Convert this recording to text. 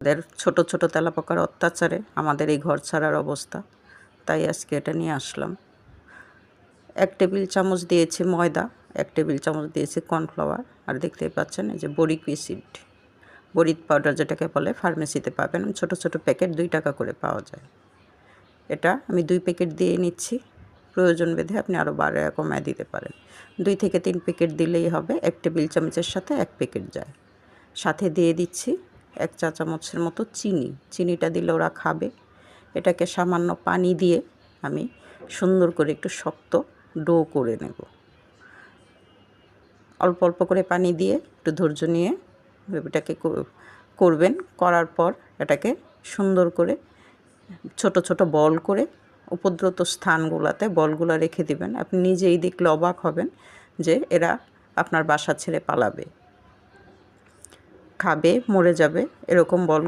এদের ছোট ছোট তেলাপোকার অত্যাচারে আমাদের এই ঘর ছাড়ার অবস্থা, তাই আজকে এটা নিয়ে আসলাম। 1 টেবিল চামচ দিয়েছি ময়দা, 1 টেবিল চামচ দিয়েছি কর্নফ্লাওয়ার, আর দেখতেই পাচ্ছেন এই যে বড়ি কুইসিড, বড়ির পাউডার যেটাকে বলে, ফার্মেসিতে পাবেন। ছোট ছোট প্যাকেট 2 টাকা করে পাওয়া যায়। এটা আমি 2 প্যাকেট দিয়ে নিচ্ছি। প্রয়োজন ভেদে আপনি আরও বাড়ায় কমায় দিতে পারেন। 2 থেকে 3 প্যাকেট দিলেই হবে। 1 টেবিল চামচের সাথে 1 প্যাকেট যায়। সাথে দিয়ে দিচ্ছি 1 চা চামচের মতো চিনি। চিনিটা দিলে ওরা খাবে। এটাকে সামান্য পানি দিয়ে আমি সুন্দর করে একটু শক্ত ডো করে নেব। অল্প অল্প করে পানি দিয়ে একটু ধৈর্য নিয়ে এটাকে করবেন। করার পর এটাকে সুন্দর করে ছোট ছোট বল করে উপদ্রুত স্থানগুলোতে বলগুলো রেখে দিবেন। আপনি নিজেই দেখলে অবাক হবেন যে এরা আপনার বাসা ছেড়ে পালাবে, খাবে, মরে যাবে, এরকম বল